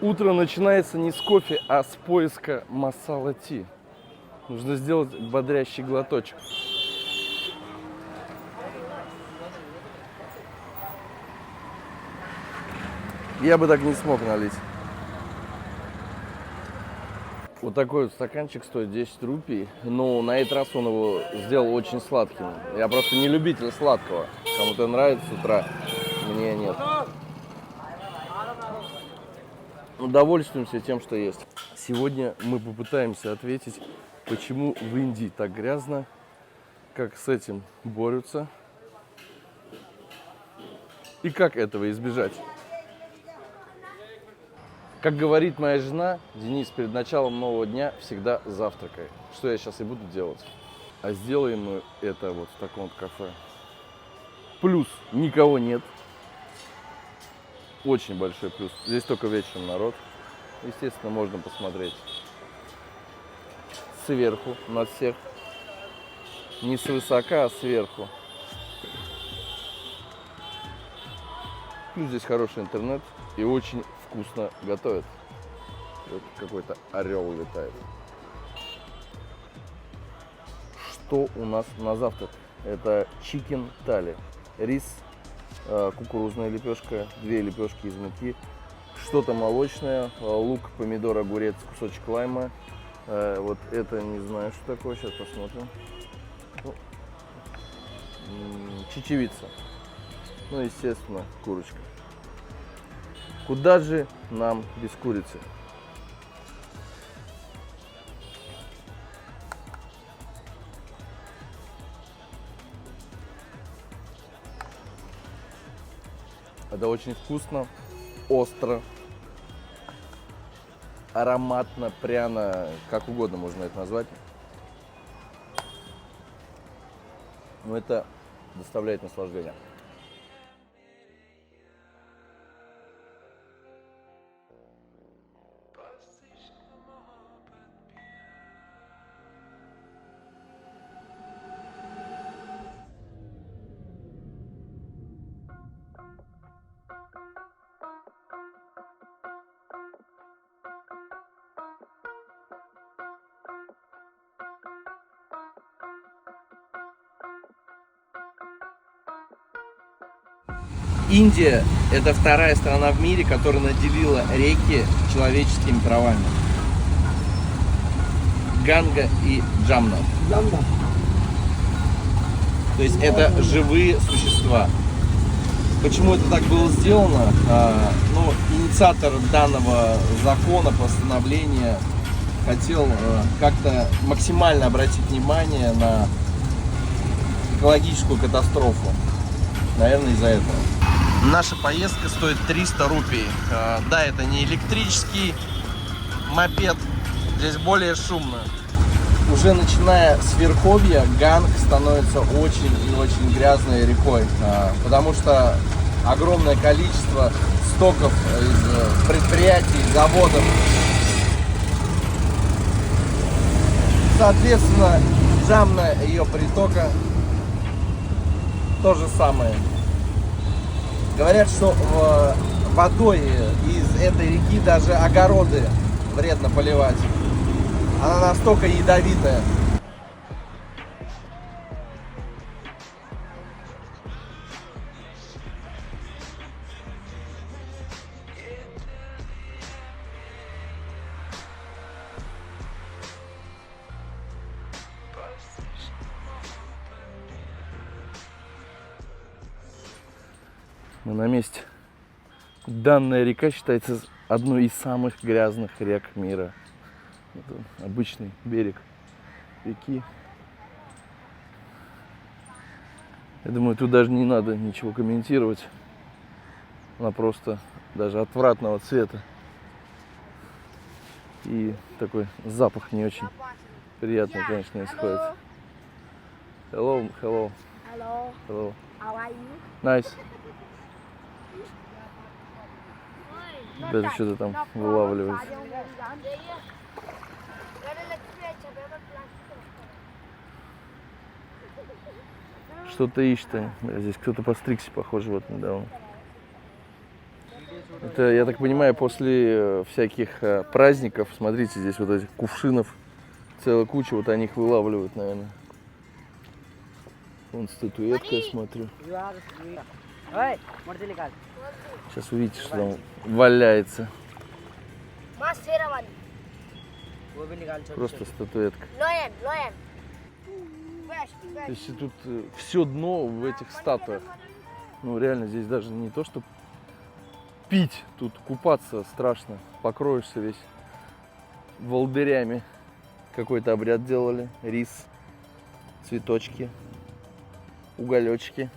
Утро начинается не с кофе, а с поиска масала ти. Нужно сделать бодрящий глоточек. Я бы так не смог налить. Вот такой вот стаканчик стоит 10 рупий, но на этот раз он его сделал очень сладким. Я просто не любитель сладкого. Кому-то нравится с утра, мне нет. Удовольствуемся тем, что есть. Сегодня мы попытаемся ответить, почему в Индии так грязно, как с этим борются и как этого избежать. Как говорит моя жена, Денис, перед началом нового дня всегда завтракай. Что я сейчас и буду делать. А сделаем мы это вот в таком вот кафе. Плюс никого нет. Очень большой плюс. Здесь только вечером народ. Естественно, можно посмотреть сверху на всех. Не свысока, а сверху. Плюс здесь хороший интернет и очень вкусно готовят. Вот какой-то орел летает. Что у нас на завтрак? Это чикен тали. Рис, кукурузная лепешка, 2 лепешки из муки, что-то молочное, лук, помидор, огурец, кусочек лайма. Вот это не знаю, что такое, сейчас посмотрим. Чечевица. Ну, естественно, курочка. Куда же нам без курицы? Это очень вкусно, остро, ароматно, пряно, как угодно можно это назвать. Но это доставляет наслаждение. Индия – это вторая страна в мире, которая наделила реки человеческими правами. Ганга и Джамна. То есть это живые существа. Почему это так было сделано? Инициатор данного закона, постановления хотел как-то максимально обратить внимание на экологическую катастрофу. Наверное, из-за этого. Наша поездка стоит 300 рупий. Да, это не электрический мопед, здесь более шумно. Уже начиная с верховья, Ганг становится очень и очень грязной рекой, потому что огромное количество стоков из предприятий, заводов. Соответственно, Джамна, ее притока, то же самое. Говорят, что водой из этой реки даже огороды вредно поливать. Она настолько ядовитая. Мы на месте. Данная река считается одной из самых грязных рек мира. Это обычный берег реки. Я думаю, тут даже не надо ничего комментировать. Она просто даже отвратного цвета. И такой запах не очень приятный, конечно, исходит. Hello, hello. Hello, Hello. how are you? Nice. Даже что-то там вылавливает. Что-то ищет. Здесь кто-то постригся, похоже, вот недавно. Это, я так понимаю, после всяких праздников, смотрите, здесь вот этих кувшинов целая куча, вот они их вылавливают, наверное. Вон статуэтка, я смотрю. Сейчас увидите, что там валяется. Просто статуэтка. То есть тут все дно в этих статуях. Ну реально здесь даже не то, что пить, тут купаться страшно. Покроешься весь волдырями. Какой-то обряд делали. Рис, цветочки, уголечки.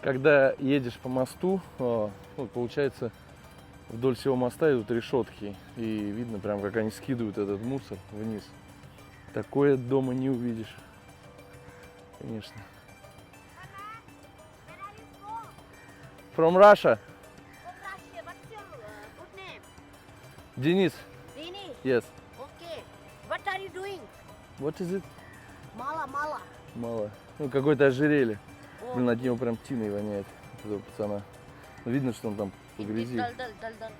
Когда едешь по мосту, ну, получается, вдоль всего моста идут решетки. И видно прям, как они скидывают этот мусор вниз. Такое дома не увидишь. Конечно. From Russia. What's your good name? Денис. Dini. Yes. Okay. What are you doing? What is it? Mala. Мало. Ну, какое-то ожерелье. Oh. Блин, от него прям тиной воняет. От этого пацана. Ну, видно, что он там по грязи. Dal.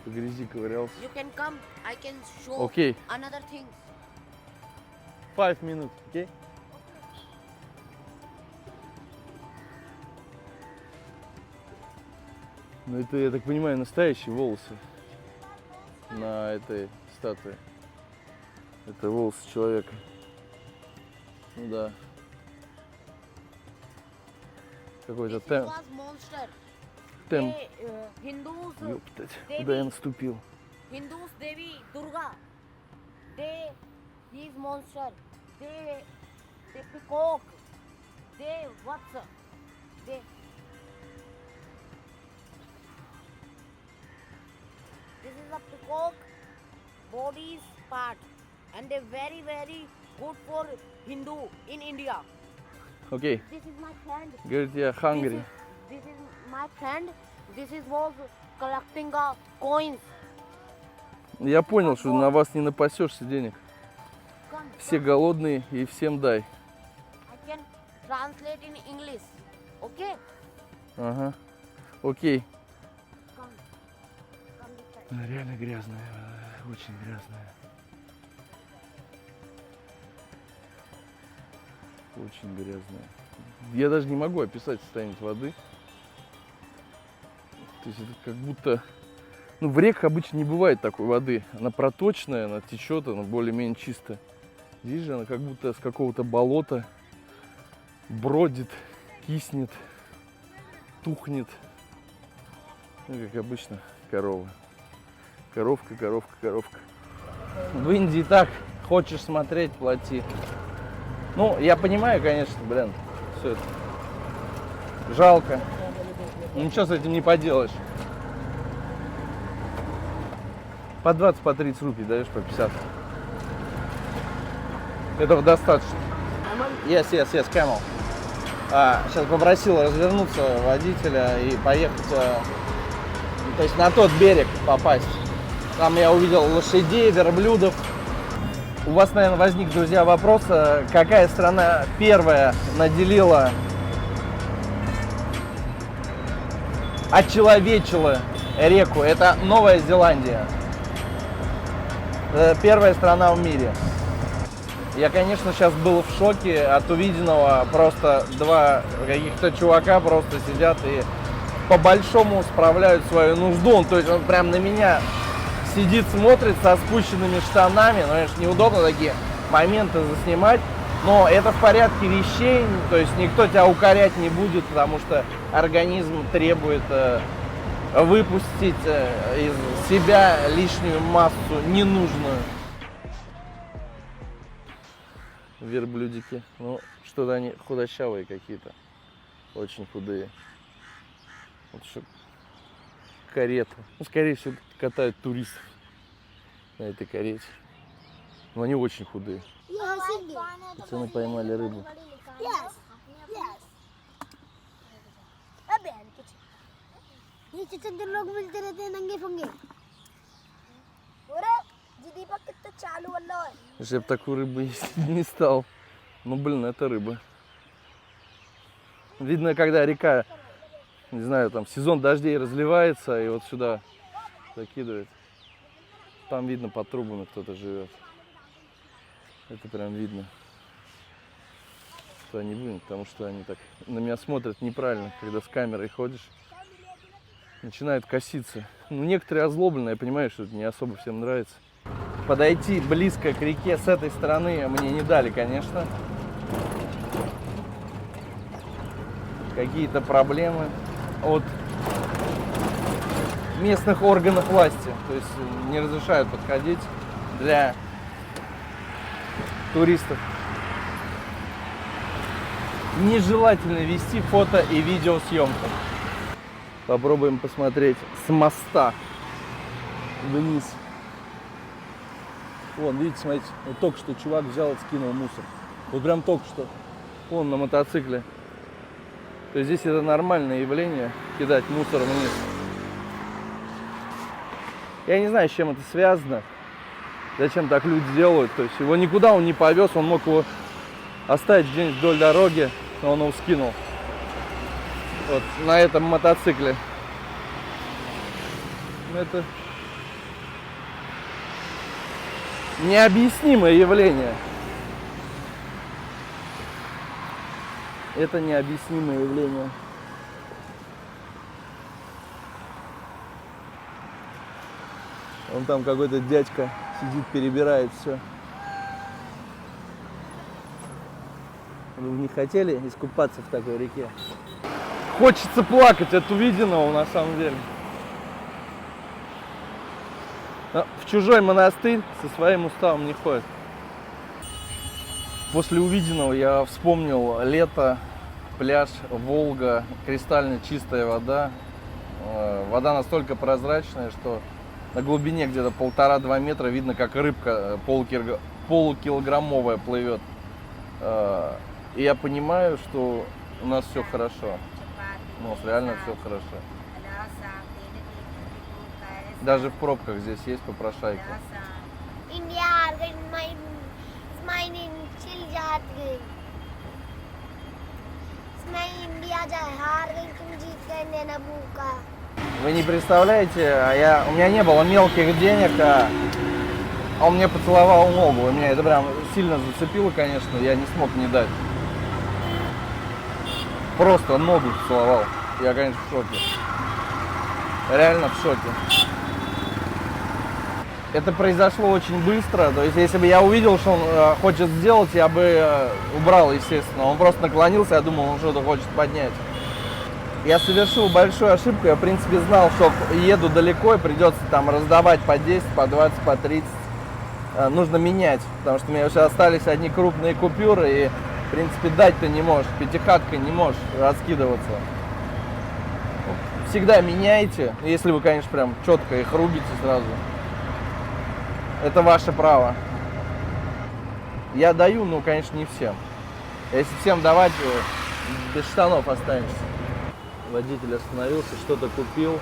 По грязи ковырялся. You can come. I can show Окей. another things. 5 минут, окей? Ну, это, я так понимаю, настоящие волосы на этой статуе. Это волосы человека. Ну да. Какой-то This темп. was monster. Темп. Hindus, Ёптать, Devi. куда я наступил? Hindus, Devi, Durga. He is monster. They peacock. They what's they. This is a peacock body's part, and they very good for Hindu in India. Окей. This is my friend. Говорит, я hungry. This is my friend. This is was collecting coins. Я понял, что на вас не напасешься денег. Come, Все голодные и всем дай. I can translate in English. Okay? Ага. Окей. Come this side. Реально грязная, очень грязная. Очень грязная. Я даже не могу описать состояние воды. То есть это как будто... Ну, в реках обычно не бывает такой воды. Она проточная, она течет, она более-менее чистая. Здесь же она как будто с какого-то болота бродит, киснет, тухнет. Ну, как обычно, корова. Коровка. В Индии так, хочешь смотреть, плати. Ну, я понимаю, конечно, блин, все это жалко. Ничего с этим не поделаешь. По 20, по 30 рупий даешь, по 50. Этого достаточно. Yes, camel. Сейчас попросил развернуться водителя и поехать, то есть на тот берег попасть. Там я увидел лошадей, верблюдов. У вас, наверное, возник, друзья, вопрос, какая страна первая наделила, очеловечила реку? Это Новая Зеландия. Это первая страна в мире. Я, конечно, сейчас был в шоке от увиденного. Просто два каких-то чувака просто сидят и по-большому справляют свою нужду. То есть он прям на меня сидит, смотрит со спущенными штанами. Ну, конечно, неудобно такие моменты заснимать. Но это в порядке вещей. То есть никто тебя укорять не будет, потому что организм требует выпустить из себя лишнюю массу ненужную. Верблюдики. Ну, что-то они худощавые какие-то. Очень худые. Вот что карета. Ну, скорее всего, катают туристов на этой карете. Но они очень худые. Пацаны поймали рыбу. नीचे चंदर लोग मिलते रहते हैं नंगे फंगे दीपक कितना चालू वाला है Я бы такую рыбу есть не стал. Ну, блин, это рыба. Видно, когда река не знаю, там сезон дождей разливается и вот сюда закидывает. Там видно, под трубами кто-то живет. Это прям видно. Что они будут, потому что они так на меня смотрят неправильно, когда с камерой ходишь. Начинают коситься. Ну, некоторые озлобленные, я понимаю, что это не особо всем нравится. Подойти близко к реке с этой стороны мне не дали, конечно. Какие-то проблемы от местных органов власти. То есть не разрешают подходить для туристов. Нежелательно вести фото и видеосъемку. Попробуем посмотреть с моста вниз. Вон, видите, смотрите, вот только что чувак взял и скинул мусор. Вот прям только что. Он на мотоцикле. То есть здесь это нормальное явление, кидать мусор вниз. Я не знаю, с чем это связано. Зачем так люди делают. То есть его никуда он не повез, он мог его оставить где-нибудь вдоль дороги, но он его скинул. Вот на этом мотоцикле. Это необъяснимое явление. Это необъяснимое явление. Вон там какой-то дядька сидит, перебирает все. Вы не хотели искупаться в такой реке? Хочется плакать от увиденного на самом деле. Но в чужой монастырь со своим уставом не ходит. После увиденного я вспомнил лето, пляж, Волга, кристально чистая вода. Вода настолько прозрачная, что на глубине где-то 1,5-2 метра видно, как рыбка полукилограммовая плывет. И я понимаю, что у нас все хорошо. У нас реально все хорошо. Даже в пробках здесь есть попрошайки. Вы не представляете, у меня не было мелких денег, а он мне поцеловал ногу. И меня это прям сильно зацепило, конечно, я не смог не дать. Просто ногу поцеловал. Я, конечно, в шоке. Реально в шоке. Это произошло очень быстро. То есть, если бы я увидел, что он хочет сделать, я бы убрал, естественно. Он просто наклонился, я думал, он что-то хочет поднять. Я совершил большую ошибку. Я, в принципе, знал, что еду далеко и придется там раздавать по 10, по 20, по 30. Нужно менять, потому что у меня уже остались одни крупные купюры, и, в принципе, дать-то не можешь, пятихаткой не можешь раскидываться. Всегда меняйте, если вы, конечно, прям четко их рубите сразу. Это ваше право. Я даю, но, конечно, не всем. Если всем давать, без штанов останешься. Водитель остановился, что-то купил.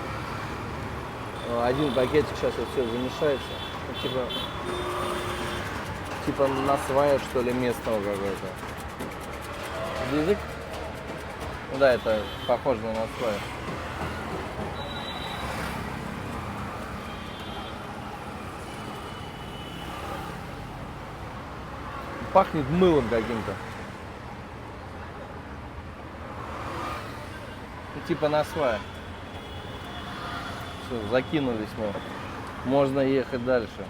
Один пакетик, сейчас вот все замешается. Типа насвая, что ли, местного какой-то. Язык? Ну да, это похоже на насвая. Пахнет мылом каким-то. Типа насвая. Все, закинулись мы. Можно ехать дальше.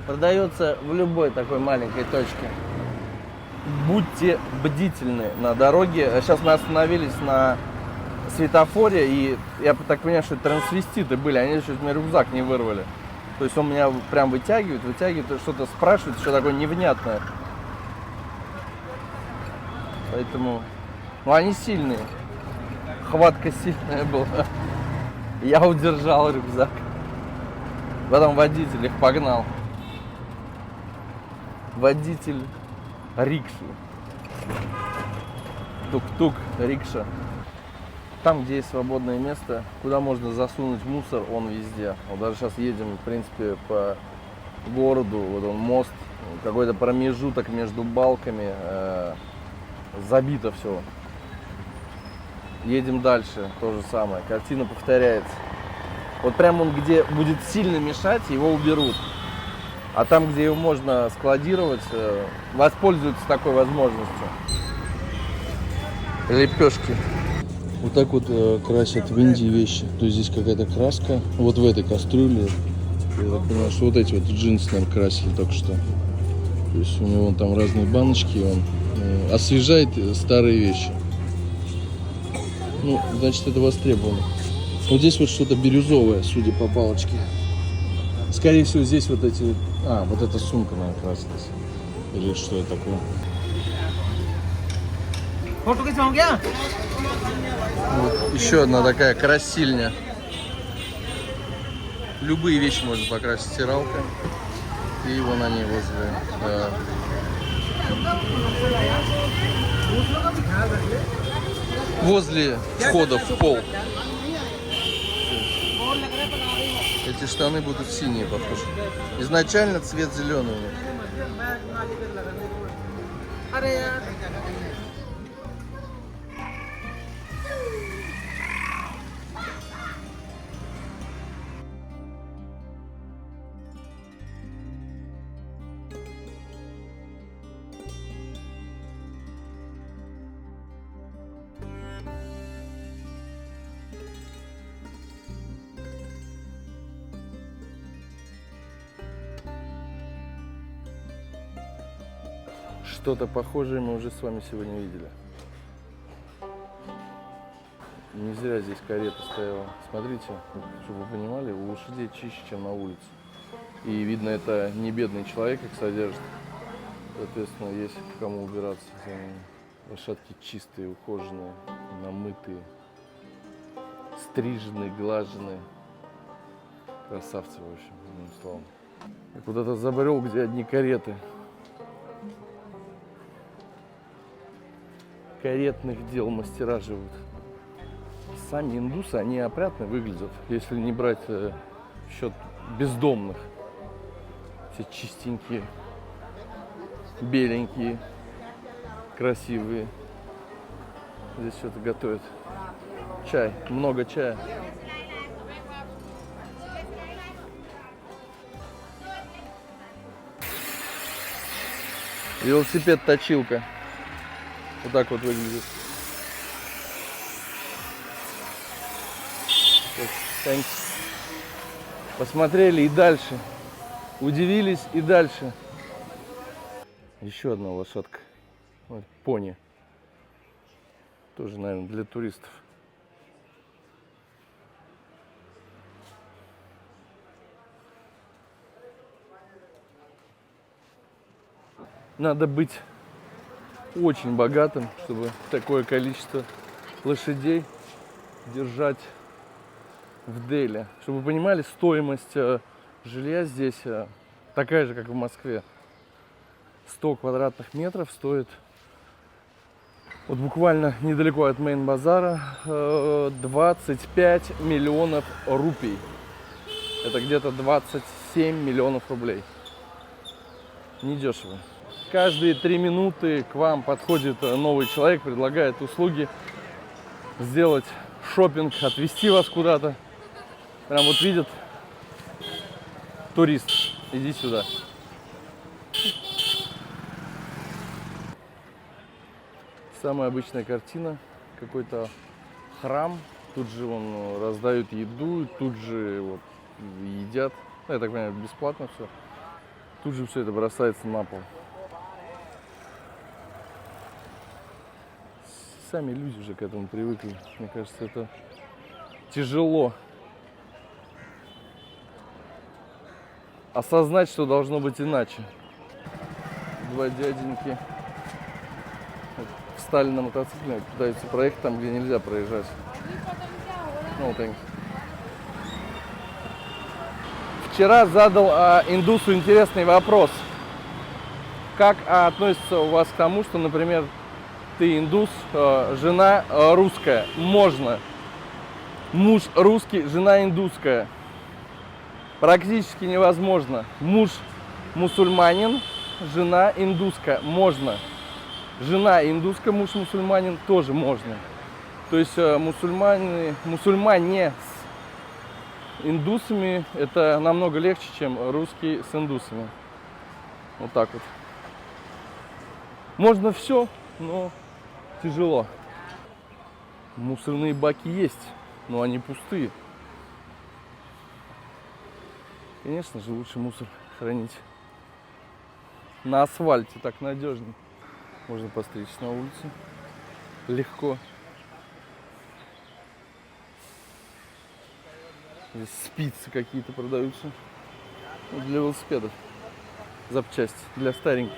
Продается в любой такой маленькой точке. Будьте бдительны на дороге. Сейчас мы остановились на светофоре, и я так понимаю, что трансвеститы были, они чуть мне рюкзак не вырвали. То есть он меня прям вытягивает, что-то спрашивает, что такое невнятное. Поэтому, ну, они сильные. Хватка сильная была. Я удержал рюкзак. Потом водитель их погнал. Водитель рикши. Тук-тук, рикша. Там, где есть свободное место, куда можно засунуть мусор, он везде. Вот даже сейчас едем, в принципе, по городу. Вот он мост, какой-то промежуток между балками. Забито все. Едем дальше, то же самое, картина повторяется. Вот прям он, где будет сильно мешать, его уберут. А там, где его можно складировать, воспользуются такой возможностью. Лепешки. Вот так вот красят в Индии вещи. То есть здесь какая-то краска. Вот в этой кастрюле. Я так понимаю, что вот эти вот джинсы, наверное, красили только что. То есть у него вон там разные баночки. Он освежает старые вещи. Ну, значит, это востребовано. Вот здесь вот что-то бирюзовое, судя по палочке. Скорее всего, здесь вот эти... А, вот эта сумка, наверное, красилась. Или что это такое? Вот еще одна такая красильня. Любые вещи можно покрасить стиралкой. И вон они возле входа в пол. Эти штаны будут синие, похоже. Изначально цвет зеленый. Что-то похожее мы уже с вами сегодня видели. Не зря здесь карета стояла. Смотрите, чтобы вы понимали, у лошадей чище, чем на улице. И видно, это не бедный человек их содержит. Соответственно, есть кому убираться за ними. Лошадки чистые, ухоженные, намытые, стриженные, глаженные. Красавцы, в общем, одним словом. Я куда-то забрел, где одни кареты. Каретных дел мастера живут. Сами индусы, они опрятно выглядят, если не брать в счет бездомных. Все чистенькие, беленькие, красивые. Здесь что-то готовят. Чай, много чая. Велосипед-точилка. Вот так вот выглядит. Посмотрели и дальше. Удивились и дальше. Еще одна лошадка. Вот, пони. Тоже, наверное, для туристов. Надо быть очень богатым, чтобы такое количество лошадей держать в Дели. Чтобы вы понимали, стоимость жилья здесь такая же, как в Москве. 100 квадратных метров стоит, вот буквально недалеко от Мейн-базара, 25 миллионов рупий. Это где-то 27 миллионов рублей. Недешево. Каждые 3 минуты к вам подходит новый человек, предлагает услуги, сделать шопинг, отвезти вас куда-то. Прям вот видят, турист, иди сюда. Самая обычная картина, какой-то храм, тут же вон раздают еду, тут же вот едят, я так понимаю, бесплатно все. Тут же все это бросается на пол. Сами люди уже к этому привыкли. Мне кажется, это тяжело осознать, что должно быть иначе. Два дяденьки встали на мотоцикле, пытаются проехать там, где нельзя проезжать. No, thanks. Вчера задал индусу интересный вопрос. Как относится у вас к тому, что, например, ты индус, жена русская? Можно. Муж русский, жена индусская. Практически невозможно. Муж мусульманин, жена индуская. Можно. Жена индуска, муж мусульманин, тоже можно. То есть мусульмане с индусами это намного легче, чем русские с индусами. Вот так вот. Можно все, но тяжело. Мусорные баки есть, но они пустые. Конечно же, лучше мусор хранить на асфальте, так надежнее. Можно постричься на улице. Легко. Здесь спицы какие-то продаются. Для велосипедов. Запчасти для стареньких.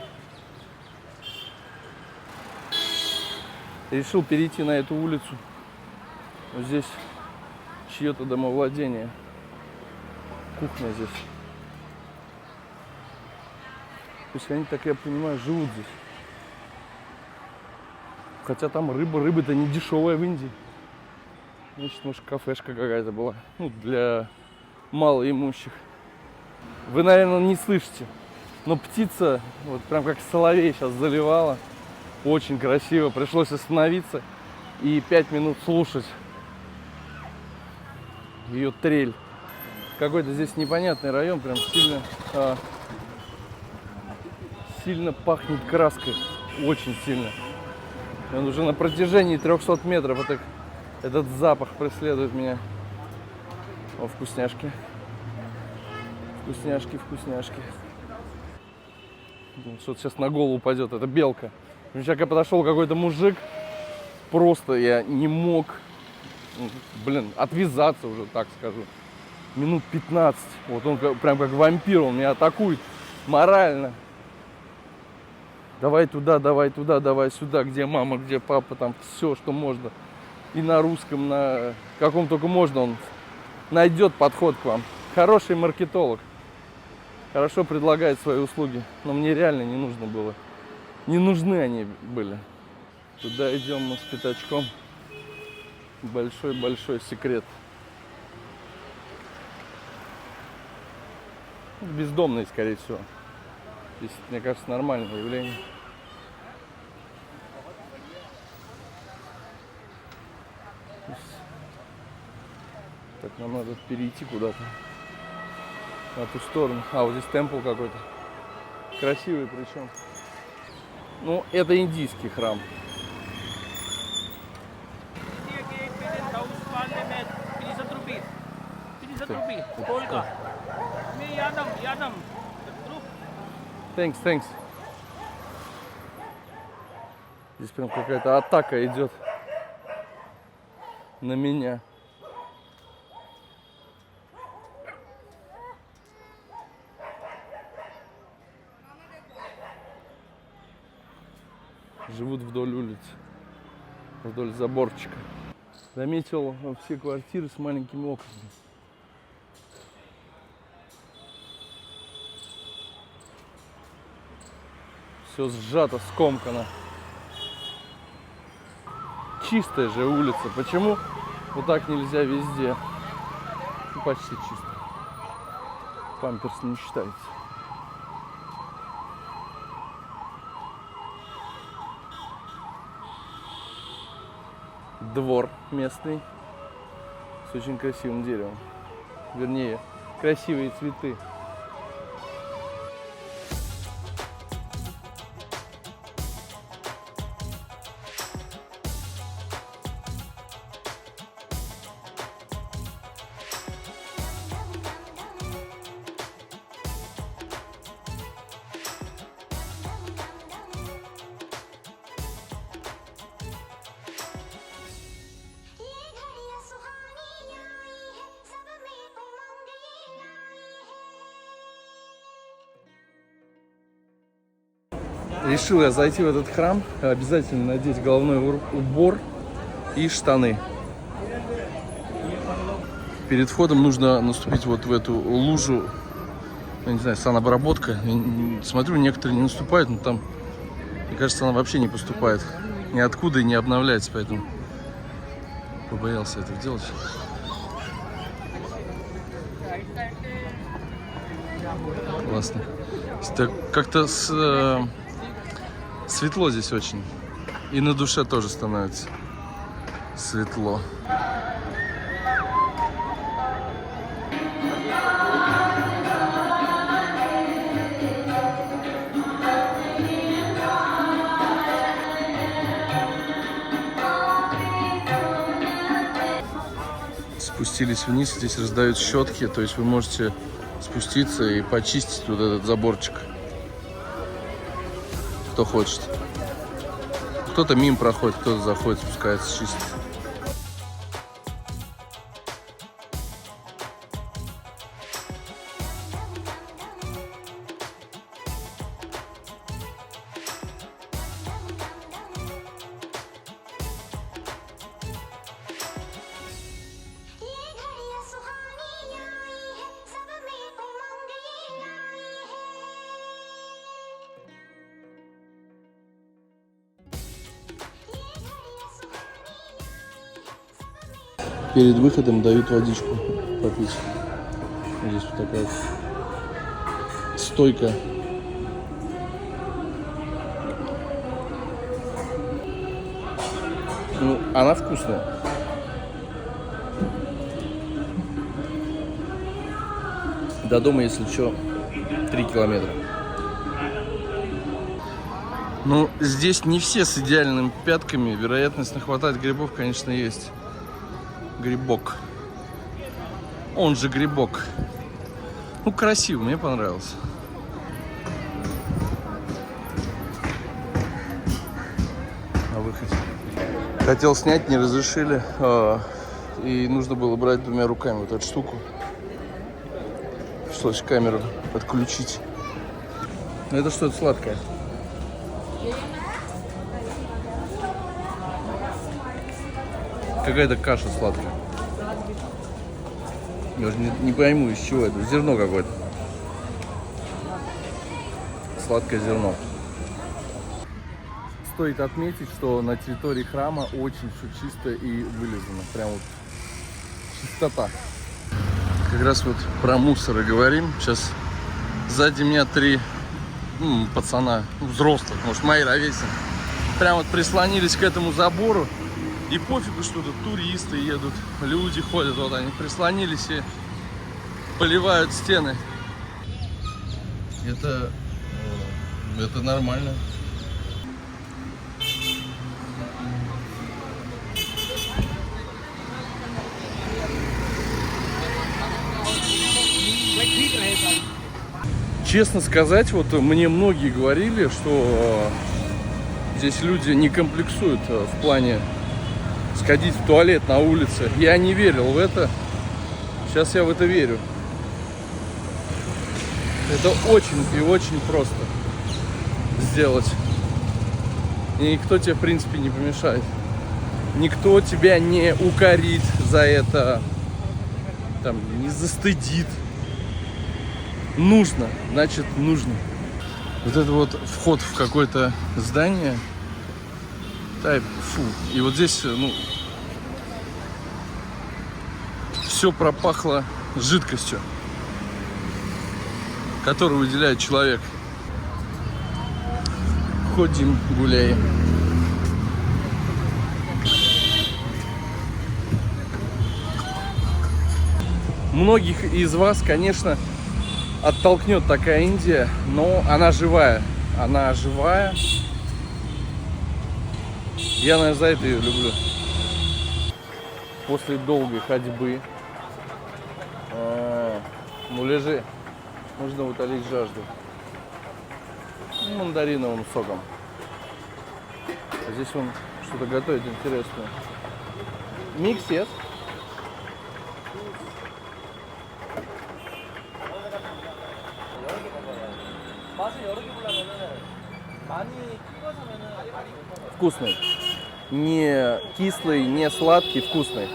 Решил перейти на эту улицу. Вот здесь чье-то домовладение. Кухня здесь. То есть они, так я понимаю, живут здесь. Хотя там рыба-то не дешевая в Индии. Значит, может, кафешка какая-то была. Ну, для малоимущих. Вы, наверное, не слышите. Но птица, вот прям как соловей сейчас заливала. Очень красиво. Пришлось остановиться и 5 минут слушать ее трель. Какой-то здесь непонятный район, прям сильно пахнет краской. Очень сильно. И он уже на протяжении 300 метров этот запах преследует меня. О, вкусняшки. Вкусняшки, вкусняшки. Что-то сейчас на голову упадет. Это белка. Сейчас я подошел какой-то мужик. Просто я не мог, отвязаться уже, так скажу. Минут 15. Вот он прям как вампир, он меня атакует морально. Давай туда, давай сюда, где мама, где папа, там все, что можно. И на русском, на каком только можно, он найдет подход к вам. Хороший маркетолог. Хорошо предлагает свои услуги. Но мне реально не нужно было. Не нужны они были. Туда идем мы с пятачком. Большой-большой секрет. Бездомные, скорее всего. Здесь, мне кажется, нормальное явление. Так, нам надо перейти куда-то. На ту сторону. А, вот здесь темпл какой-то. Красивый причем. Ну, это индийский храм. Thanks. Здесь прям какая-то атака идет на меня. Живут вдоль улиц, вдоль заборчика. Заметил все квартиры с маленькими окнами. Все сжато, скомкано. Чистая же улица. Почему вот так нельзя везде? Ну, почти чисто. Памперс не считается. Двор местный с очень красивым деревом. Вернее, красивые цветы. Решил я зайти в этот храм, обязательно надеть головной убор и штаны. Перед входом нужно наступить вот в эту лужу, я не знаю, санобработка. Смотрю, некоторые не наступают, но там, мне кажется, она вообще не поступает ниоткуда и не обновляется, поэтому побоялся это делать. Классно. Как-то светло здесь очень. И на душе тоже становится. светло. Спустились вниз, здесь раздают щетки, то есть вы можете спуститься и почистить вот этот заборчик, кто хочет. Кто-то мимо проходит, кто-то заходит, спускается, чистит. Перед выходом дают водичку попить. Здесь вот такая стойка. Ну, она вкусная. До дома, если что, 3 километра. Ну, здесь не все с идеальными пятками. Вероятность нахватать грибов, конечно, есть. Грибок. Он же грибок. Ну, красиво, мне понравился. На выходе. Хотел снять, не разрешили. И нужно было брать 2 руками вот эту штуку. Пришлось камеру отключить. Ну, это что-то сладкое. Какая-то каша сладкая. Я уже не пойму, из чего это. Зерно какое-то. Сладкое зерно. Стоит отметить, что на территории храма очень все чисто и вылизано. Прям вот чистота. Как раз вот про мусор и говорим. Сейчас сзади меня 3 пацана, взрослых, может, мои ровесники. Прям вот прислонились к этому забору. И пофигу, что тут туристы едут, люди ходят, вот они прислонились и поливают стены. Это нормально. Честно сказать, вот мне многие говорили, что здесь люди не комплексуют в плане сходить в туалет на улице. Я не верил в это. Сейчас я в это верю. Это очень и очень просто сделать. И никто тебе, в принципе, не помешает. Никто тебя не укорит за это, там, не застыдит. Нужно, значит, нужно. Вот это вот вход в какое-то здание. Фу. И вот здесь, ну, все пропахло жидкостью, которую выделяет человек. Ходим, гуляем. Многих из вас, конечно, оттолкнет такая Индия, но она живая. Она живая. Я, наверное, за это ее люблю. После долгой ходьбы, ну лежи, нужно утолить жажду. Мандариновым соком. А здесь он что-то готовит интересное. Микс, yes? Вкусный. Не кислый, не сладкий, вкусный.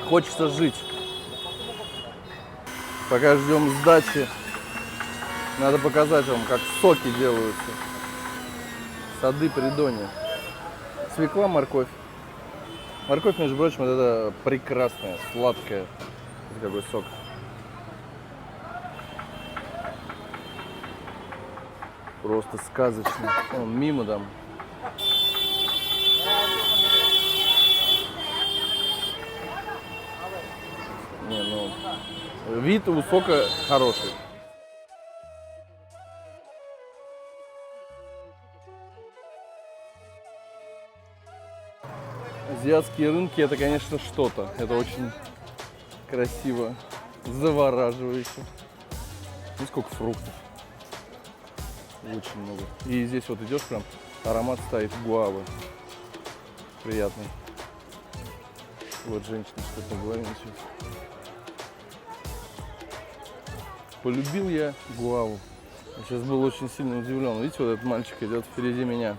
Хочется жить. Пока ждем сдачи, надо показать вам, как соки делаются. Сады при Доне. Свекла, морковь. Морковь, между прочим, вот это прекрасная, сладкая. Какой сок. Просто сказочно. Вон, мимо там Вид у сока хороший. Азиатские рынки — это, конечно, что-то. Это очень красиво, завораживающе. Ну, сколько фруктов. Очень много. И здесь вот идешь, прям аромат стоит гуавы. Приятный. Вот женщина что-то говорит. Полюбил я гуаву. Сейчас был очень сильно удивлен. Видите, вот этот мальчик идет впереди меня.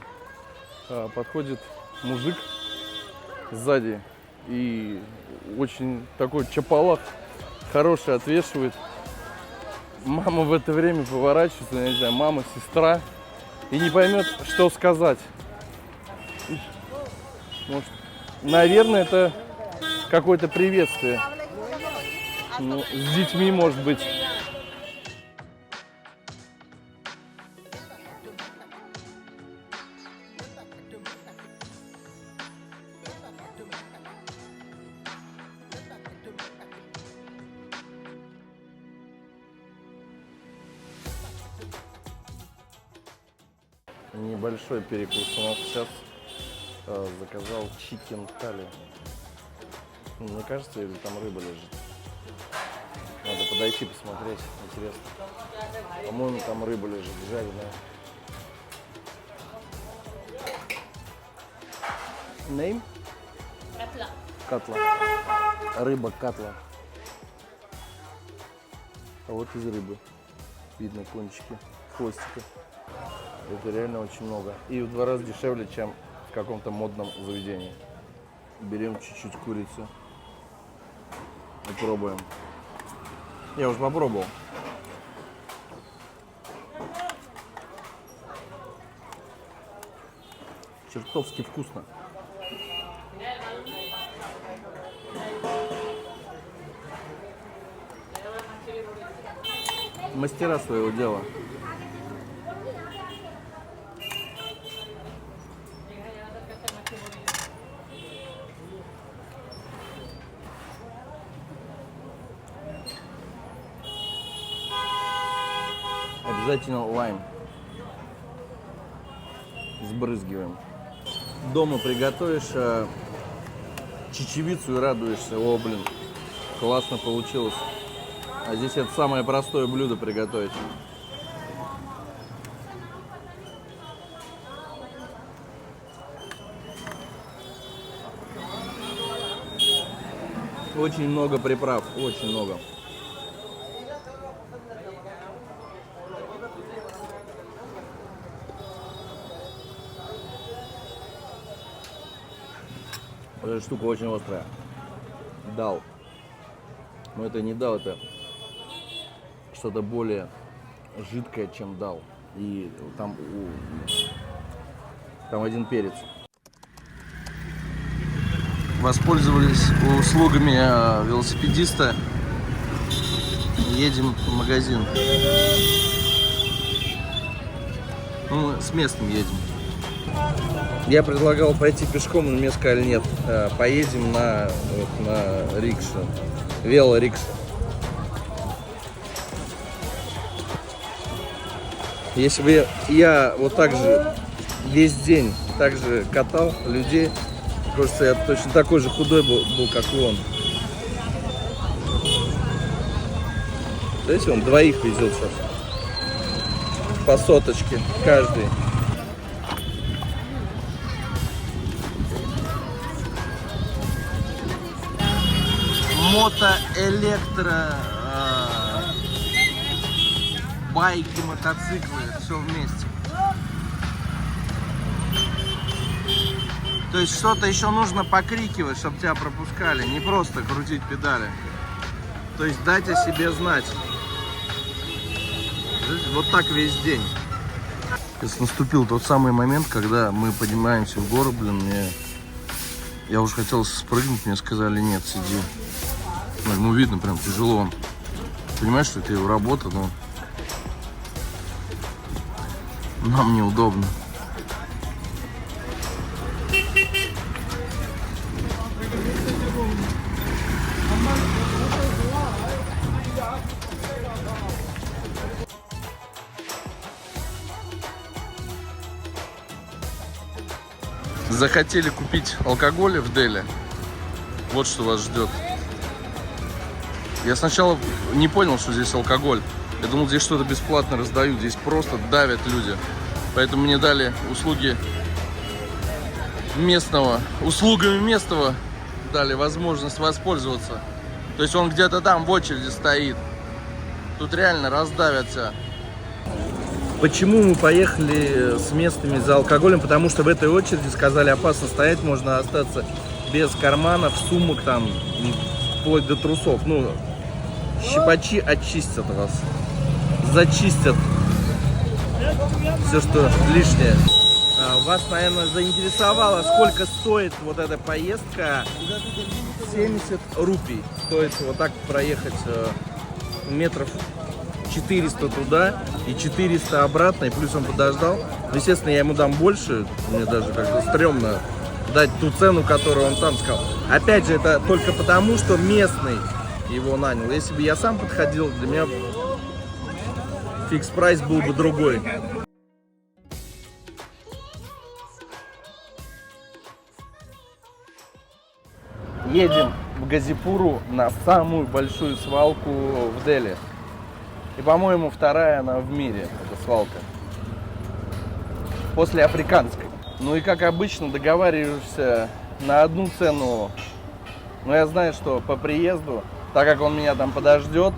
Подходит мужик сзади и очень такой чапалах хороший отвешивает. Мама в это время поворачивается, я не знаю, мама, сестра, и не поймет, что сказать. Может, наверное, это какое-то приветствие. Ну, с детьми, может быть. Небольшой перекус у нас сейчас. Заказал чикен тали. Мне кажется, или там рыба лежит. Надо подойти посмотреть, интересно. По-моему, там рыба лежит, жареная. Name? Катла. Катла. Рыба катла. А вот из рыбы. Видно кончики, хвостика. Это реально очень много. И в 2 раза дешевле, чем в каком-то модном заведении. Берем чуть-чуть курицу и пробуем. Я уже попробовал. Чертовски вкусно. Мастера своего дела. Обязательно лайм сбрызгиваем. Дома приготовишь чечевицу и радуешься. О, блин, классно получилось. А здесь это самое простое блюдо приготовить. Очень много приправ, очень много. Эта штука очень острая. Дал. Но это не дал, это что-то более жидкое, чем дал. И там один перец. Воспользовались услугами велосипедиста. Едем в магазин. Ну, с местным едем. Я предлагал пойти пешком, но мне сказали нет. Поедем на рикшу. Велорикшу. Если бы я вот так же весь день так же катал людей, кажется, я точно такой же худой был, как и он. Знаете, он 2 везет сейчас. По 100 каждый. Мото-электро, байки, мотоциклы, все вместе. То есть что-то еще нужно покрикивать, чтобы тебя пропускали, не просто крутить педали. То есть дать о себе знать. Вот так весь день. Сейчас наступил тот самый момент, когда мы поднимаемся в гору, блин, я уже хотел спрыгнуть, мне сказали, нет, сиди. Ну, видно, прям тяжело. Понимаешь, что это его работа, но нам неудобно. захотели купить алкоголь в Дели, вот что вас ждет. Я сначала не понял, что здесь алкоголь. Я думал, здесь что-то бесплатно раздают. Здесь просто давят люди. Поэтому мне дали услугами местного дали возможность воспользоваться. То есть он где-то там в очереди стоит. Тут реально раздавятся. Почему мы поехали с местными за алкоголем? Потому что в этой очереди сказали, опасно стоять, можно остаться без карманов, сумок там, вплоть до трусов. Ну, щипачи очистят вас, зачистят все, что лишнее. Вас, наверное, заинтересовало, сколько стоит вот эта поездка. 70 рупий стоит вот так проехать метров 400 туда и 400 обратно, и плюс он подождал. Естественно, я ему дам больше, мне даже как-то стрёмно дать ту цену, которую он сам сказал. Опять же, это только потому, что местный его нанял. Если бы я сам подходил, для меня фикс-прайс был бы другой. Едем в Газипуру на самую большую свалку в Дели. И, по-моему, вторая она в мире, эта свалка. После африканской. Ну и, как обычно, договариваешься на одну цену. Но я знаю, что по приезду, так как он меня там подождет,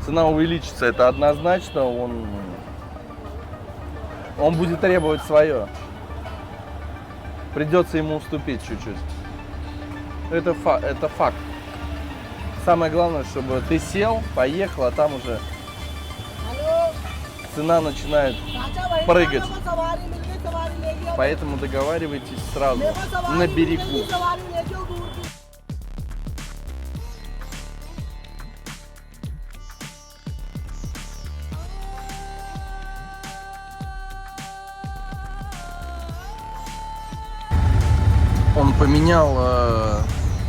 цена увеличится. Это однозначно. Он будет требовать свое. Придется ему уступить чуть-чуть. Это факт. Самое главное, чтобы ты сел, поехал, а там уже цена начинает прыгать. Поэтому договаривайтесь сразу, на берегу. Он поменял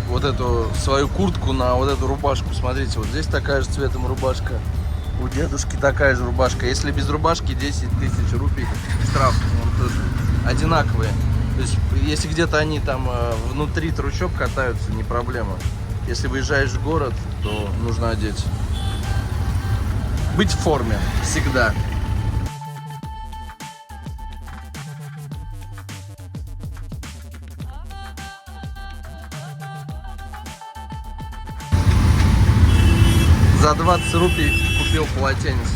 вот эту свою куртку на вот эту рубашку. Смотрите, вот здесь такая же цветом рубашка. У дедушки такая же рубашка. Если без рубашки, 10 000 рупий штраф. Вот, одинаковые. То есть, если где-то они там внутри трущоб катаются, не проблема. Если выезжаешь в город, то нужно одеть. Быть в форме всегда. За 20 рупий купил полотенец.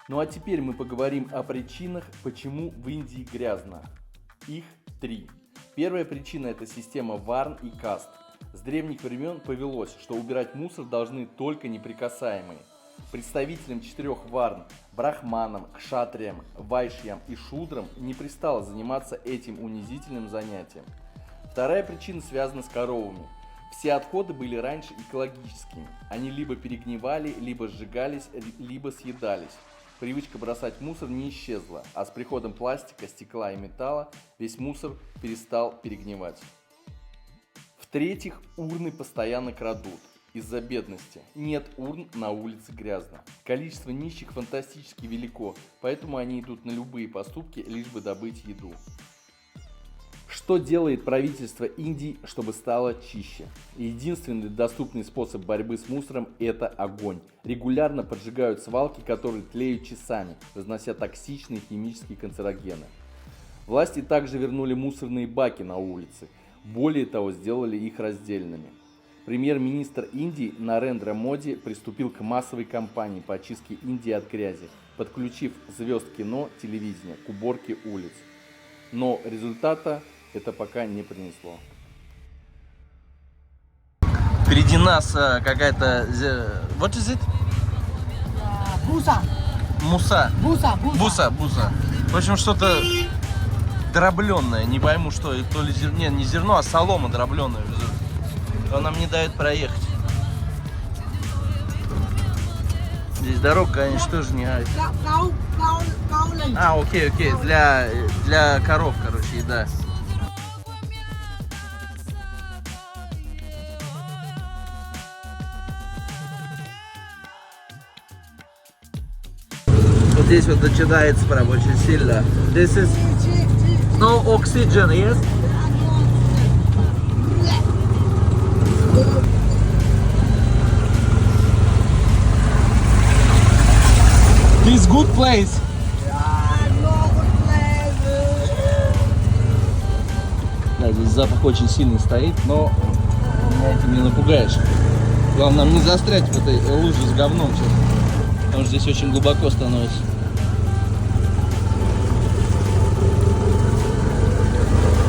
Ну а теперь мы поговорим о причинах, почему в Индии грязно. Их 3. Первая причина — это система варн и каст. С древних времен повелось, что убирать мусор должны только неприкасаемые. Представителям 4 варн – брахманам, кшатриям, вайшьям и шудрам – не пристало заниматься этим унизительным занятием. Вторая причина связана с коровами. Все отходы были раньше экологическими. Они либо перегнивали, либо сжигались, либо съедались. Привычка бросать мусор не исчезла, а с приходом пластика, стекла и металла весь мусор перестал перегнивать. В-третьих, урны постоянно крадут. Из-за бедности. Нет урн, на улице грязно. Количество нищих фантастически велико, поэтому они идут на любые поступки, лишь бы добыть еду. Что делает правительство Индии, чтобы стало чище? Единственный доступный способ борьбы с мусором – это огонь. Регулярно поджигают свалки, которые тлеют часами, разнося токсичные химические канцерогены. Власти также вернули мусорные баки на улицы. Более того, сделали их раздельными. Премьер-министр Индии Нарендра Моди приступил к массовой кампании по очистке Индии от грязи, подключив звезд кино, телевидения к уборке улиц. Но результата это пока не принесло. Впереди нас какая-то... What is it? Буса. Муса. Буса. Буса. В общем, что-то дробленное. Не пойму, что. То ли зерно. Нет, не зерно, а солома дробленая. Он нам не дает проехать. Здесь дорога, конечно, тоже не... Окей. Для коров, короче, еда. здесь вот начинается прям очень сильно. This is no oxygen, yes? This good place. Да, здесь запах очень сильный стоит, но меня этим не напугаешь. Главное нам не застрять в этой луже с говном сейчас, потому что здесь очень глубоко становится.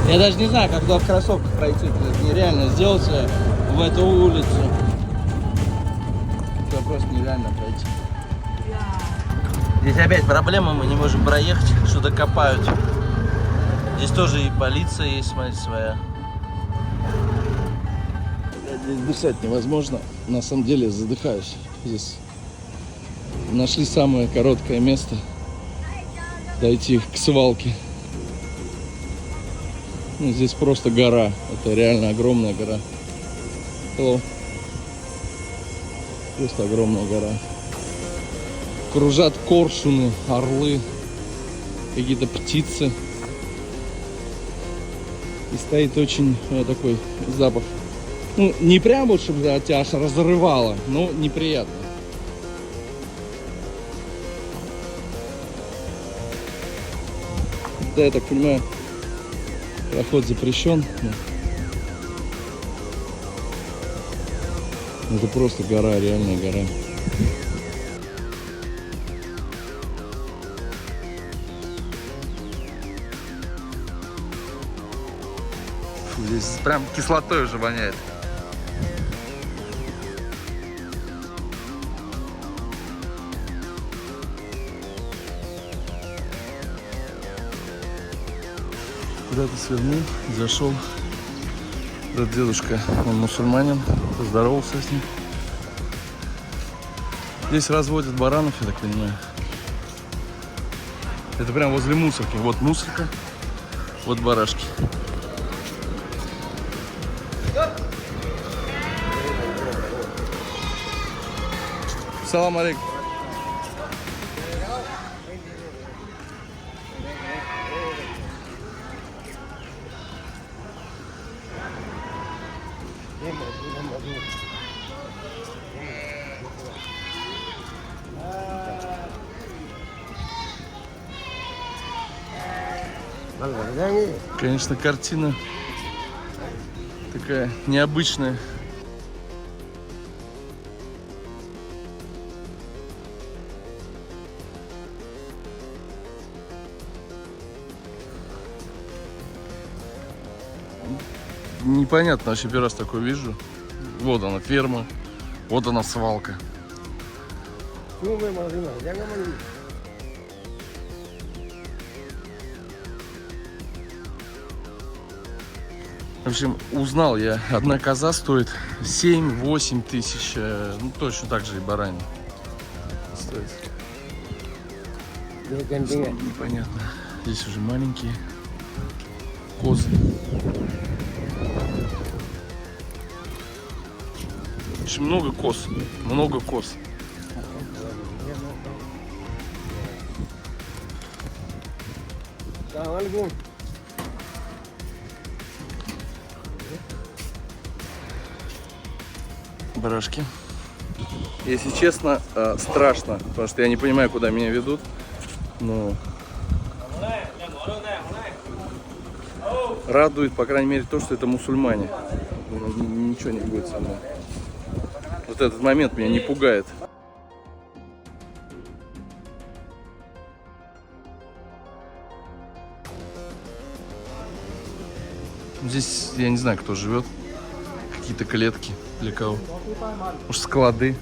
Я даже не знаю, как туда в кроссовках пройти. Это нереально сделать в эту улицу. Это просто нереально пройти. Здесь опять проблема, мы не можем проехать, что-то копают. Здесь тоже и полиция есть, смотрите, своя. Здесь дышать невозможно. На самом деле я задыхаюсь. Здесь нашли самое короткое место дойти к свалке. Ну, здесь просто гора. Это реально огромная гора. Hello. Просто огромная гора. Кружат коршуны, орлы, какие-то птицы. И стоит очень такой запах. Ну, не прям вот, чтобы тебя аж разрывало, но неприятно. Да, я так понимаю, проход запрещен. Это просто гора, реальная гора. Фу, здесь прям кислотой уже воняет. Куда-то свернул, зашел. Этот дедушка, он мусульманин, поздоровался с ним. Здесь разводят баранов, я так понимаю. Это прям возле мусорки. Вот мусорка, вот барашки. Салам алейкум. Конечно, картина такая необычная. Непонятно, вообще первый раз такое вижу. Вот она ферма, вот она свалка. В общем, узнал я, одна коза стоит 7-8 тысяч, ну точно так же и баранина стоит. Непонятно. Здесь уже маленькие козы. Очень много коз, много коз. Барашки. Если честно, страшно, потому что я не понимаю, куда меня ведут. Но радует, по крайней мере, то, что это мусульмане. Ничего не будет со мной. Вот этот момент меня не пугает. Здесь я не знаю, кто живет. Какие-то клетки для кого. Может, склады.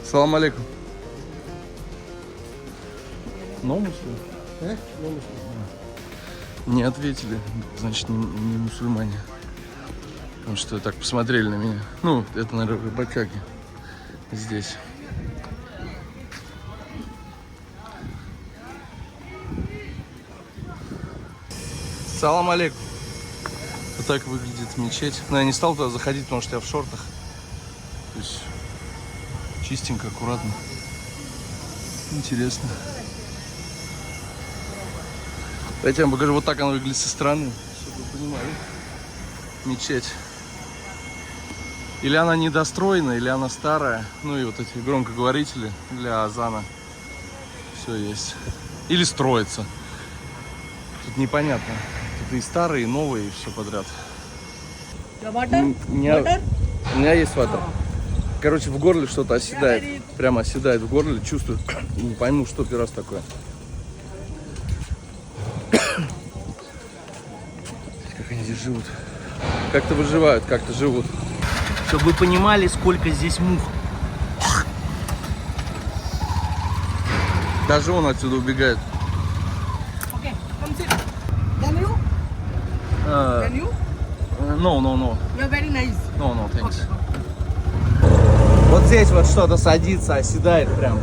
Салам алейкум. Но мусульмане? Не ответили, значит, не мусульмане. Потому что так посмотрели на меня. Ну, это, наверное, рыбакяги здесь. Салам алейкум. Вот так выглядит мечеть. Но я не стал туда заходить, потому что я в шортах. То есть чистенько, аккуратно. Интересно. Давайте я вам покажу, вот так она выглядит со стороны, чтобы вы понимали. Мечеть. Или она недостроена, или она старая. Ну и вот эти громкоговорители для азана. Все есть. Или строится. Тут непонятно. Тут и старые, и новые, и все подряд. У меня есть ватер. Короче, в горле что-то оседает. Прямо оседает в горле. Чувствую. Не пойму, что первый раз такое. Как они здесь живут. Как-то выживают, как-то живут. Чтобы вы понимали, сколько здесь мух. Даже он отсюда убегает. Okay, come sit. Can you? Can you? No. You are very nice. No, thanks. Вот здесь вот что-то садится, оседает прям.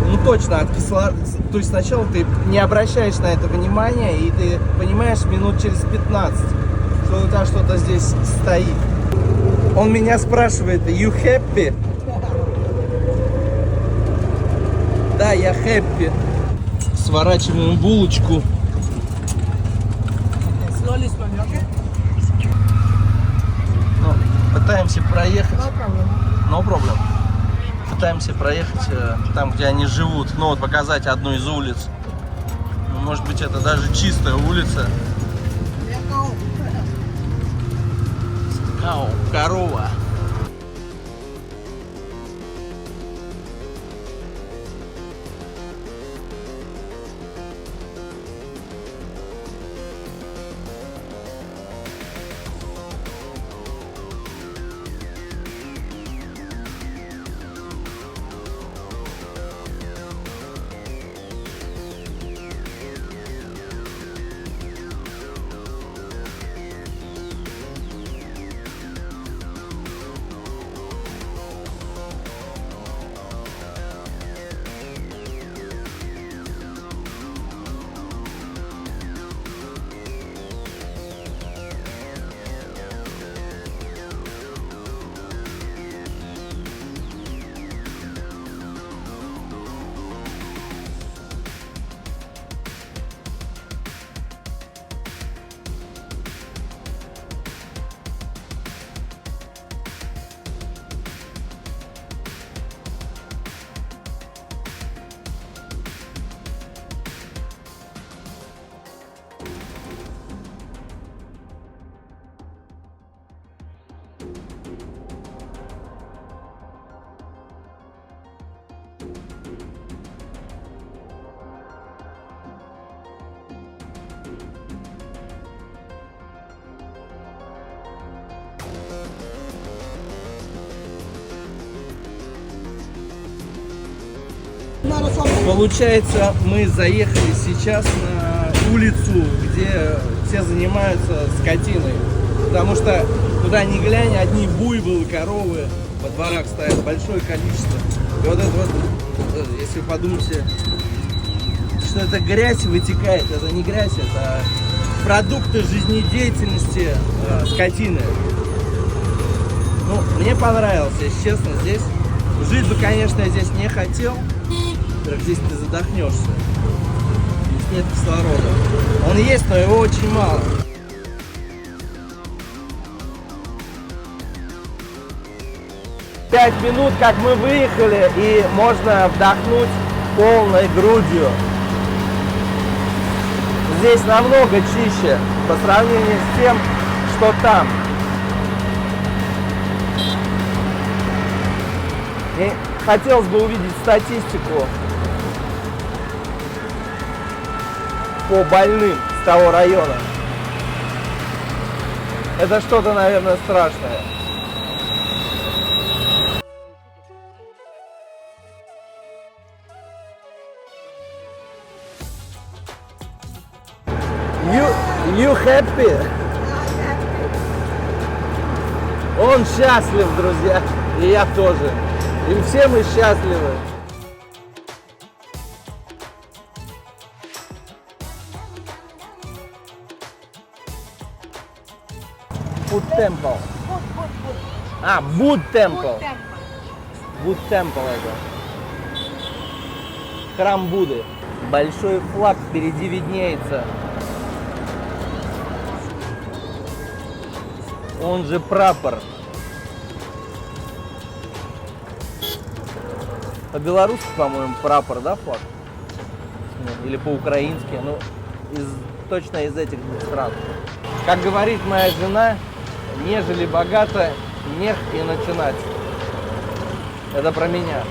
Ну точно, от кислорода. То есть сначала ты не обращаешь на это внимания, и ты понимаешь минут через 15, что у тебя что-то здесь стоит. Он меня спрашивает: you happy? Да, я happy. Сворачиваем булочку. Slowly, okay? Ну, пытаемся проехать. No problem. No problem. Пытаемся проехать там, где они живут. Ну вот показать одну из улиц. Ну, может быть, это даже чистая улица. Кау, корова. Получается, мы заехали сейчас на улицу, где все занимаются скотиной. Потому что куда ни глянь, одни буйволы, коровы во дворах стоят, большое количество. И вот это вот, если вы подумаете, что это грязь вытекает, это не грязь, это продукты жизнедеятельности скотины. Ну, мне понравилось, если честно, здесь. Жить бы, конечно, я здесь не хотел. Здесь ты задохнешься. Здесь нет кислорода. Он есть, но его очень мало. Пять минут, как мы выехали, и можно вдохнуть полной грудью. Здесь намного чище по сравнению с тем, что там. И хотелось бы увидеть статистику по больным с того района. Это что-то, наверное, страшное. You happy? Он счастлив, друзья. И я тоже. И все мы счастливы. Food Temple. Good. А, Buddha Temple. Good temple. Buddha Temple это. Храм Будды. Большой флаг впереди виднеется. Он же прапор. По-белорусски, по-моему, прапор, да, флаг? Или по-украински, ну, точно из этих двух стран. Как говорит моя жена, нежели богато, нех и начинать. Это про меня.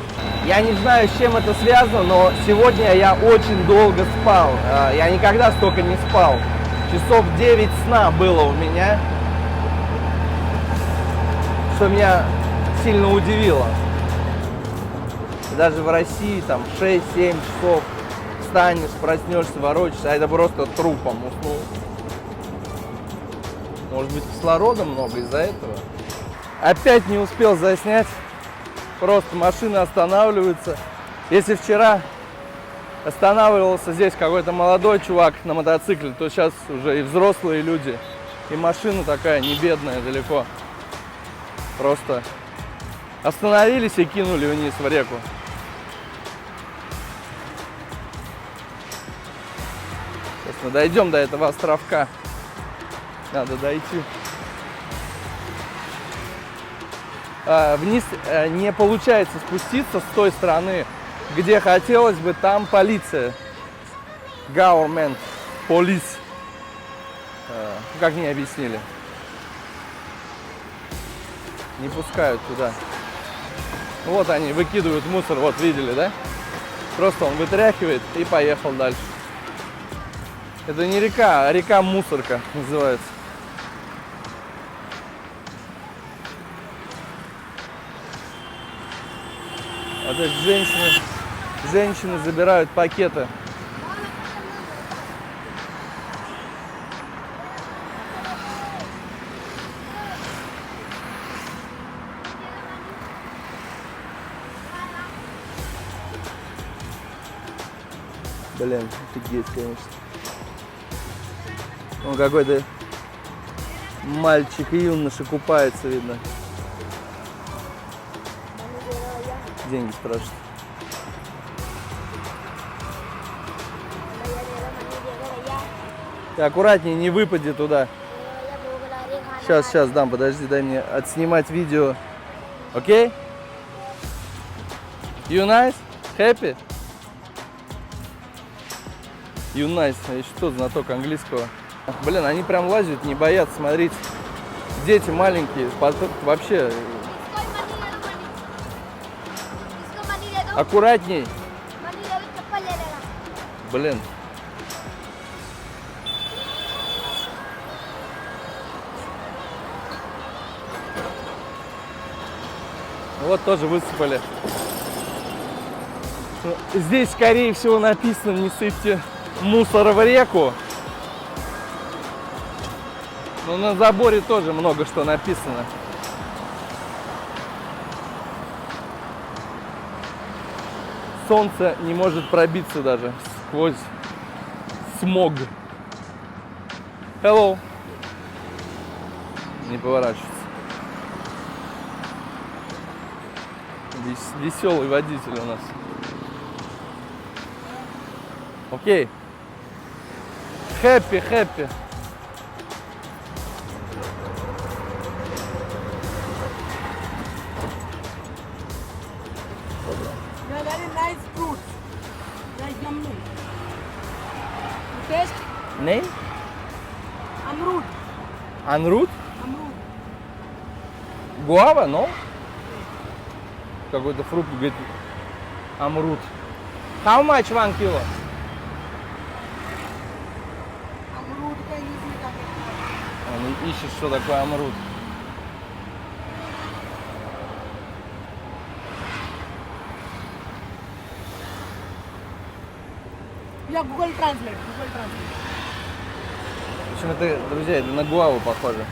Я не знаю, с чем это связано, но сегодня я очень долго спал. Я никогда столько не спал. Часов 9 сна было у меня, что меня сильно удивило. Даже в России там 6-7 часов встанешь, проснешься, ворочаешься, а это просто трупом уснул. Может быть, кислорода много из-за этого? Опять не успел заснять. Просто машины останавливаются. Если вчера останавливался здесь какой-то молодой чувак на мотоцикле, то сейчас уже и взрослые люди. И машина такая не бедная далеко. Просто остановились и кинули вниз в реку. Сейчас мы дойдем до этого островка. Надо дойти. Вниз не получается спуститься с той стороны, где хотелось бы, там полиция. Government, police. Как мне объяснили. Не пускают туда. Вот они выкидывают мусор, вот видели, да? Просто он вытряхивает и поехал дальше. Это не река, а река Мусорка называется. Вот эти женщины забирают пакеты. Блин, офигеть, конечно. Он какой-то мальчик и юноша купается, видно. Деньги спрашивают. Ты аккуратнее, не выпади туда. Сейчас дам, подожди, дай мне отснимать видео. Окей? You nice? Happy? You nice. Я что, знаток английского. Блин, они прям лазят, не боятся, смотрите. Дети маленькие, вообще. Аккуратней. Блин. Вот тоже высыпали. Здесь, скорее всего, написано: не сыпьте мусор в реку. Но на заборе тоже много что написано. Солнце не может пробиться даже сквозь смог. Hello. Не поворачивается. Веселый водитель у нас. Окей. Happy. They're very nice fruits. They're yummy. You taste? Name? Amrut. Анрут? Amrut. Гуава, но? Какой-то фрукт, говорит, амрут. How much 1 kilo? Amrut का इंग्लिश में क्या कहते हैं? Он ищет, что такое амрут. या Google Translate. В общем, это, друзья, это на гуаву похоже.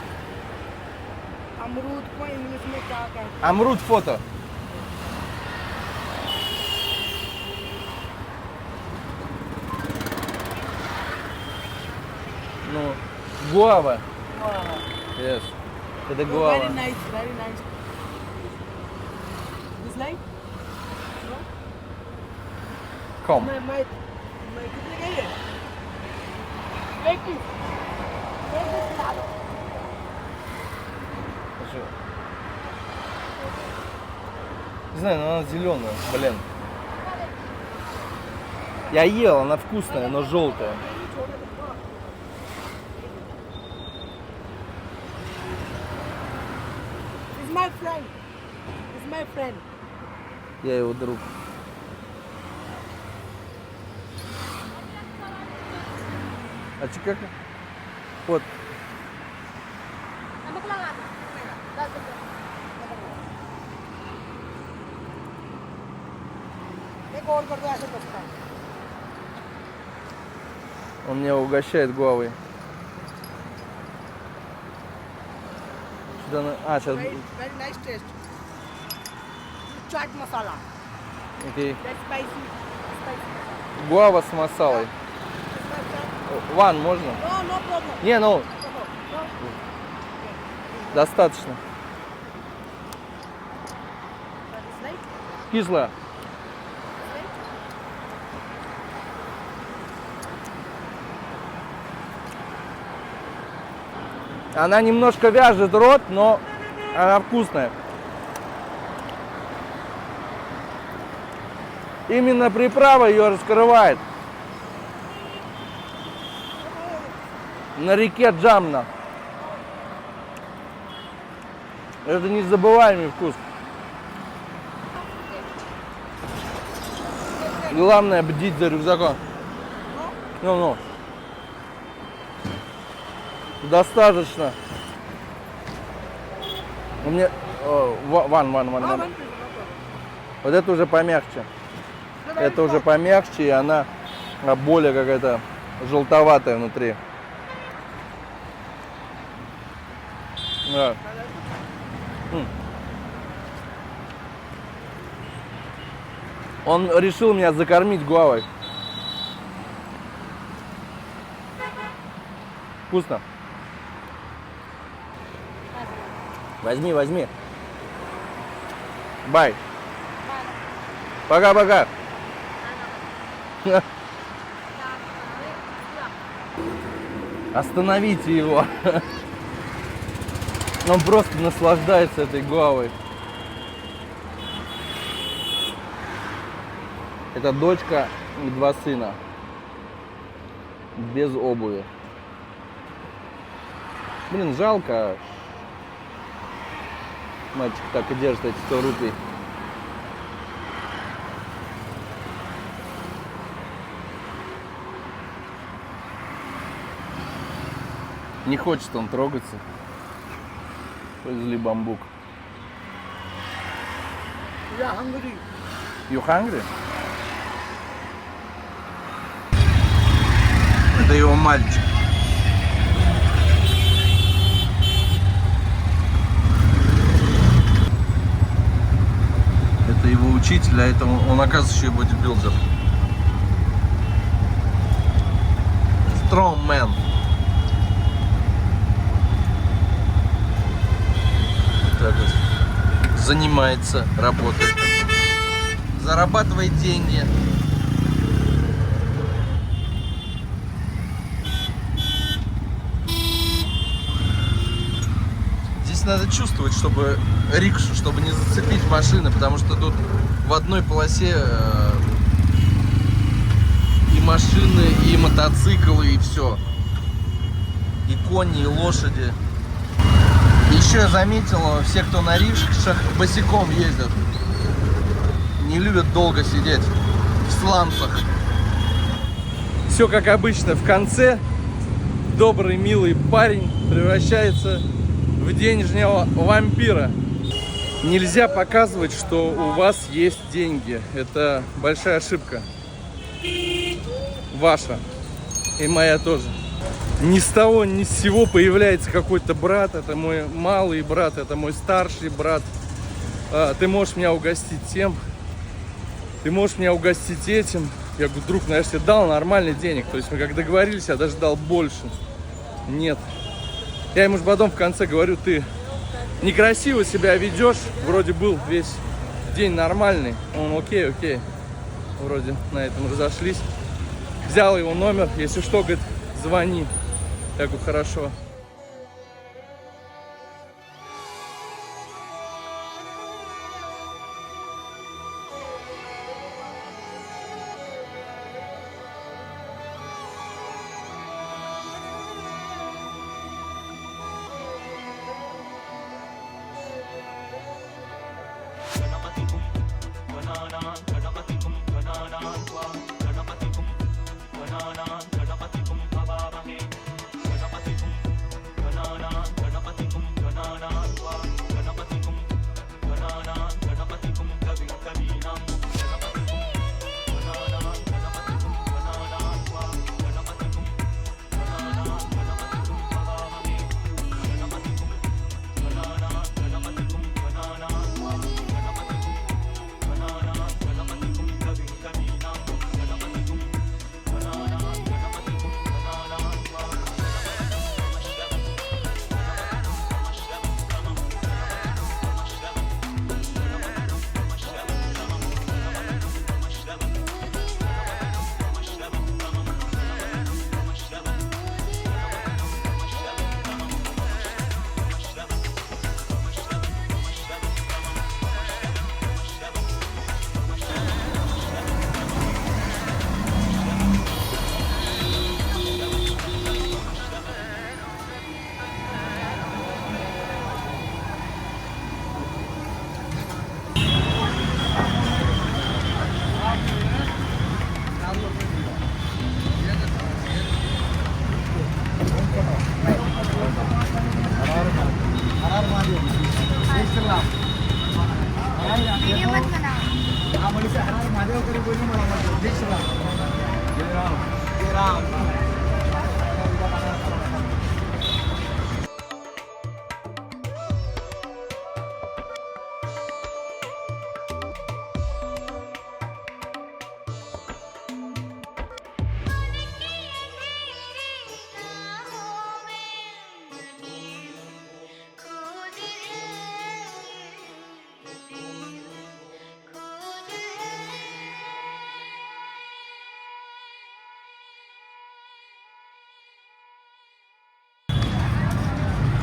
अमरूद को इंग्लिश में क्या कहते हैं? Амрут фото. Ну, гуава. Yes. Это Very гуава. nice, very nice. This like? Ком. My कितने का ये? Wait, please. Wait, this lado. Не знаю, но она зеленая, блин. Я ел, она вкусная, но желтая. This is my friend. This is my friend. Я его друг. А че как? Вот. एक और कर दो ऐसे बचता है. Он меня угощает гуавой. Сюда на... сейчас... Very nice taste. Chaat masala. Окей. That's spicy. Spicy. Гуава с масалой. This my friend. Ван, можно? No, no problem. Не, ну, No. достаточно. That is right. Кислая. Она немножко вяжет рот, но она вкусная. Именно приправа ее раскрывает. На реке Джамна. Это незабываемый вкус. Главное бдить за рюкзаком. Ну. Достаточно. У меня... Ван. Вот это уже помягче. Это уже помягче, и она более какая-то желтоватая внутри. Да. Он решил меня закормить гуавой. Вкусно. Возьми. Бай. Пока. Остановите его. Он просто наслаждается этой гуавой. Это дочка и 2 сына. Без обуви. Блин, жалко. Мальчик так и держит эти 100 рупий. Не хочет он трогаться. Повезли бамбук. Yeah, hungry. You hungry? Это его мальчик. Это его учитель, а это он оказывается еще и бодибилдер. Strong man. Так вот. Занимается, работает. Зарабатывает деньги. Здесь надо чувствовать, чтобы рикшу, чтобы не зацепить машины, потому что тут в одной полосе и машины, и мотоциклы, и все. И кони, и лошади. Еще я заметил, все, кто на рикшах, босиком ездят. Не любят долго сидеть в сланцах. Все как обычно, в конце добрый, милый парень превращается в денежного вампира. Нельзя показывать, что у вас есть деньги. Это большая ошибка. Ваша. И моя тоже. Ни с того, ни с сего появляется какой-то брат. Это мой малый брат, это мой старший брат. Ты можешь меня угостить тем. Ты можешь меня угостить этим. Я говорю, друг, я же тебе дал нормальный денег. То есть мы как договорились, я даже дал больше. Нет. Я ему же потом в конце говорю, ты некрасиво себя ведешь. Вроде был весь день нормальный. Он окей. Вроде на этом разошлись. Взял его номер. Если что, говорит, звони. Я говорю, хорошо.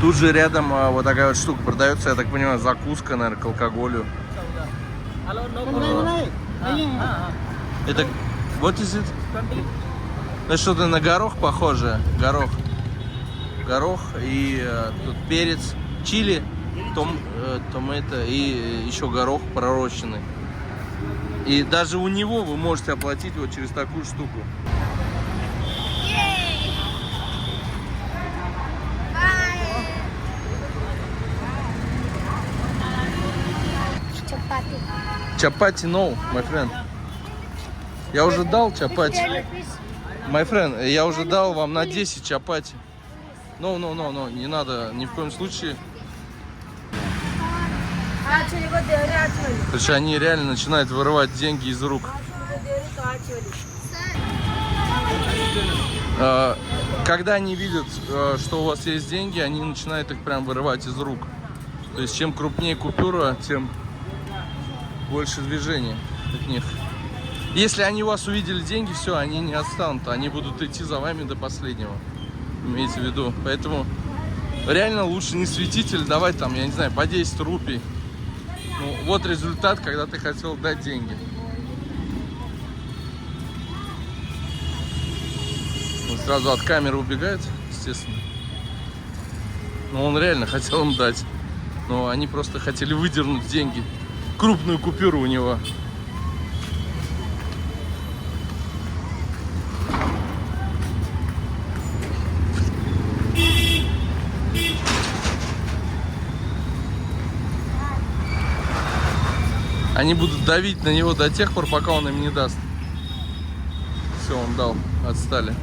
Тут же рядом вот такая вот штука продается, я так понимаю, закуска, наверное, к алкоголю. Это, what is it? Это что-то на горох похоже, горох и тут перец, чили, томато и еще горох пророщенный. И даже у него вы можете оплатить вот через такую штуку. Чапати, no, my friend. Я уже дал чапати. My friend, я уже дал вам на 10 чапати. No, не надо ни в коем случае. То есть они реально начинают вырывать деньги из рук. Когда они видят, что у вас есть деньги, они начинают их прям вырывать из рук. То есть чем крупнее купюра, тем больше движения от них. Если они у вас увидели деньги, все, они не отстанут, они будут идти за вами до последнего. Имейте в виду. Поэтому реально лучше не светитель давать там, я не знаю, по 10 рупий. Ну, вот результат, когда ты хотел дать деньги. Он сразу от камеры убегает, естественно. Но он реально хотел им дать. Но они просто хотели выдернуть деньги. Крупную купюру у него. Они будут давить на него до тех пор, пока он им не даст. Все, он дал, отстали.